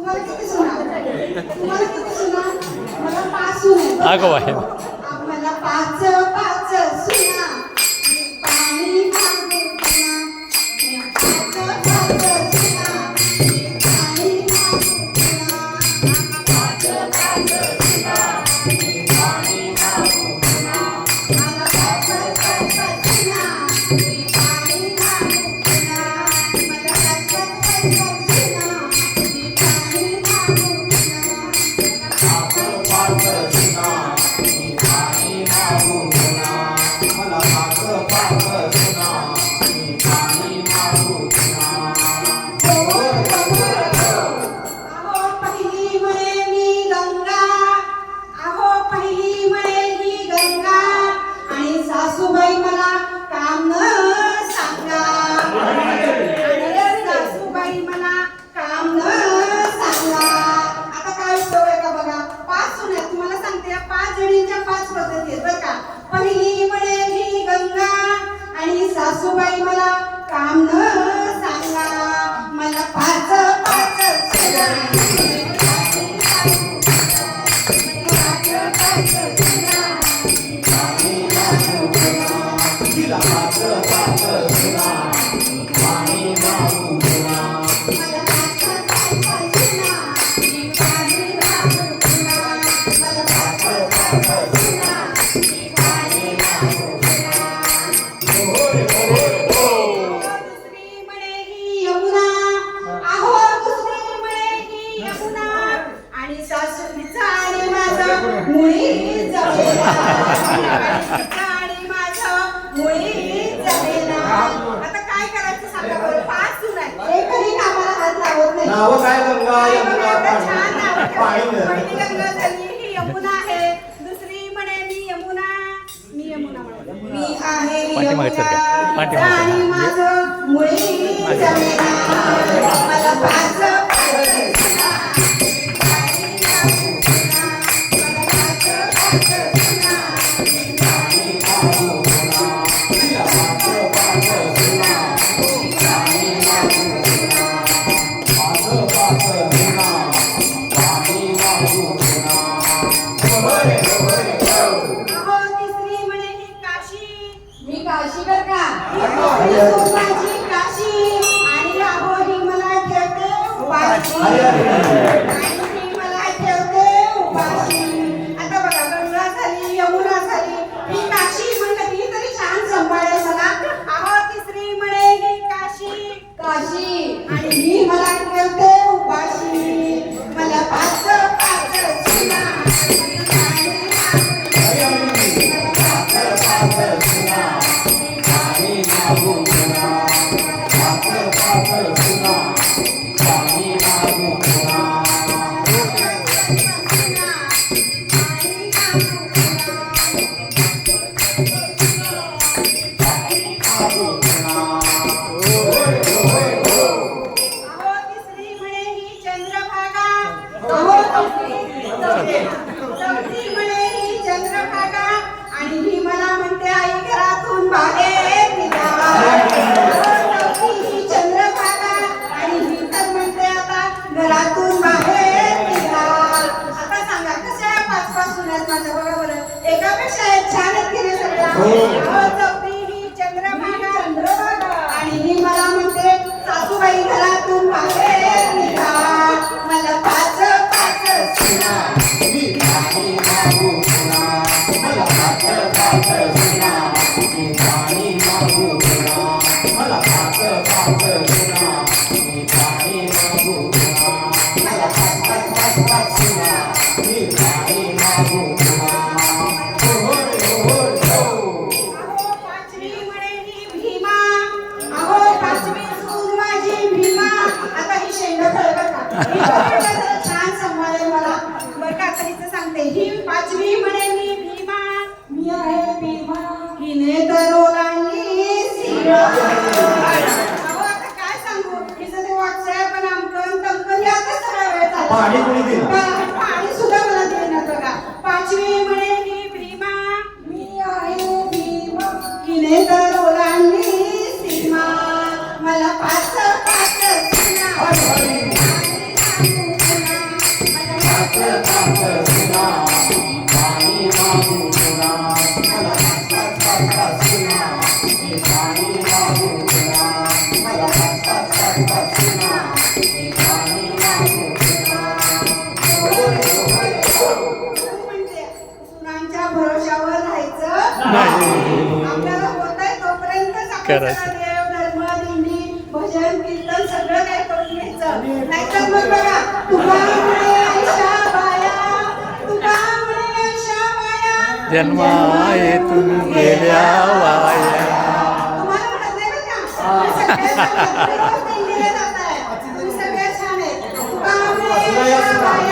तुम्हाला किती सुना? तुम्हाला किती सुना? मला 5 सुना. अगं बाई. मला 5 सुना. पाणी मागू पुन्हा. 5 सुना. पाणी मागू पुन्हा. 5 सुना. पाणी मागू पुन्हा. मला 5 सुना. पाणी मागू पुन्हा. मला 5 सुना. पाणी मागू अहो पहिली म्हणे मी गंगा. अहो पहिली म्हणे ही गंगा. आणि सासूबाई मला काम न सांगा. आणि सासूबाई मला काम न सांगा. आता काय उपयोग आहे का बघा. 5 सुना तुम्हाला सांगते. या 5 जणींच्या 5 पद्धती आहेत बरं का. पहिली म्हणे ही गंगा. आणि सासूबाई मला काम न सांगा. मला 5 सुना. दुसरी म्हणे ही यमुना. अहो दुसरी म्हणे ही यमुना. आणि सासूचा आणि माझं मुळी जमेना. आणि माझं मुळी जमेना. आता काय करायचं सांगा बरं. 5 सुना आहेत. एकही कामाला हात लावत नाही. नाव काय गंगा यमुना एवढं छान नाव ठेवलं. पाणी पहिली गंगा झाली ही यमुना आहे. दुसरी म्हणे मी यमुना. मी यमुना म्हणे. मी आहे पाठीमागे यमुना. सरका. पाठीमागे सरका. आणि माझं मुळी जमेना. मला 5 सुना. अहो तिसरी म्हणे ही काशी. मी काशी बर का. ही सोन्याची काशी. आणि अहो ही मला ठेवते उपाशी. आणि ही मला ठेवते उपाशी. आता बघा गंगा झाली यमुना झाली. ही काशी म्हणलं ही तरी छान सांभाळेल मला. अहो तिसरी म्हणे ही काशी. आणि ही मला ठेवते उपाशी. मला 5 सुना. अहो तिसरी म्हणे ही चंद्रभागा. अहो चौथी म्हणे ही चंद्रभागा. आणि ही मला म्हणते आई घरातून बाहेर निघा. चौथी ही चंद्रभागा. आणि ही तर म्हणते आता घरातून बाहेर निघा. आता सांगा कशा 5 सुनात माझ्या बघा बरं. एकापेक्षा एक छान आहेत की नाही सगळ्या. अहो चौथी ही चंद्रभागा. आणि ही मला म्हणते सासूबाई घरातून बाहेर निघा. मला 5 सुना. अहो 5वी म्हणे ही भीमा. अहो 5वी सून माझी भीमा. आता ही शेंडा बरं का. ही बघा छान सांभाळेल मला बरं का. आता हिचं सांगते. ही 5वी म्हणे मी भीमा. मी आहे भीमा. हिने तर ओलांडली सीमा. अहो आता काय सांगू. हिचं ते व्हॉट्सअप आणि आमकन तमकन यातच सगळा वेळ चालला. पाणी कोणी दिलं? पाणी सुद्धा मला देणार बघा. 5वी म्हणे ही भीमा. मी आहे भीमा. हिने तर ओलांडली सीमा. मला 5 सुना. म्हणते, सुनांच्या भरोशावर राहायचं आपल्याला होतंय तोपर्यंतच आपण करायचं. सगळं देव, धर्म, दिंडी, भजन, कीर्तन सगळं काय करून घ्यायचं. नाहीतर मग बघा, तुकामुळे आयशा बाया, तुकामुळे आयशा बाया, जन्मायेतून गेल्या वाया. तुम्हाला म्हणत नाही बरं का? तुम्ही सगळे चांगले, रोज दिंडीला जाताय. तुम्ही सगळे छान आहेत. तुकामुळे आयशा बाया,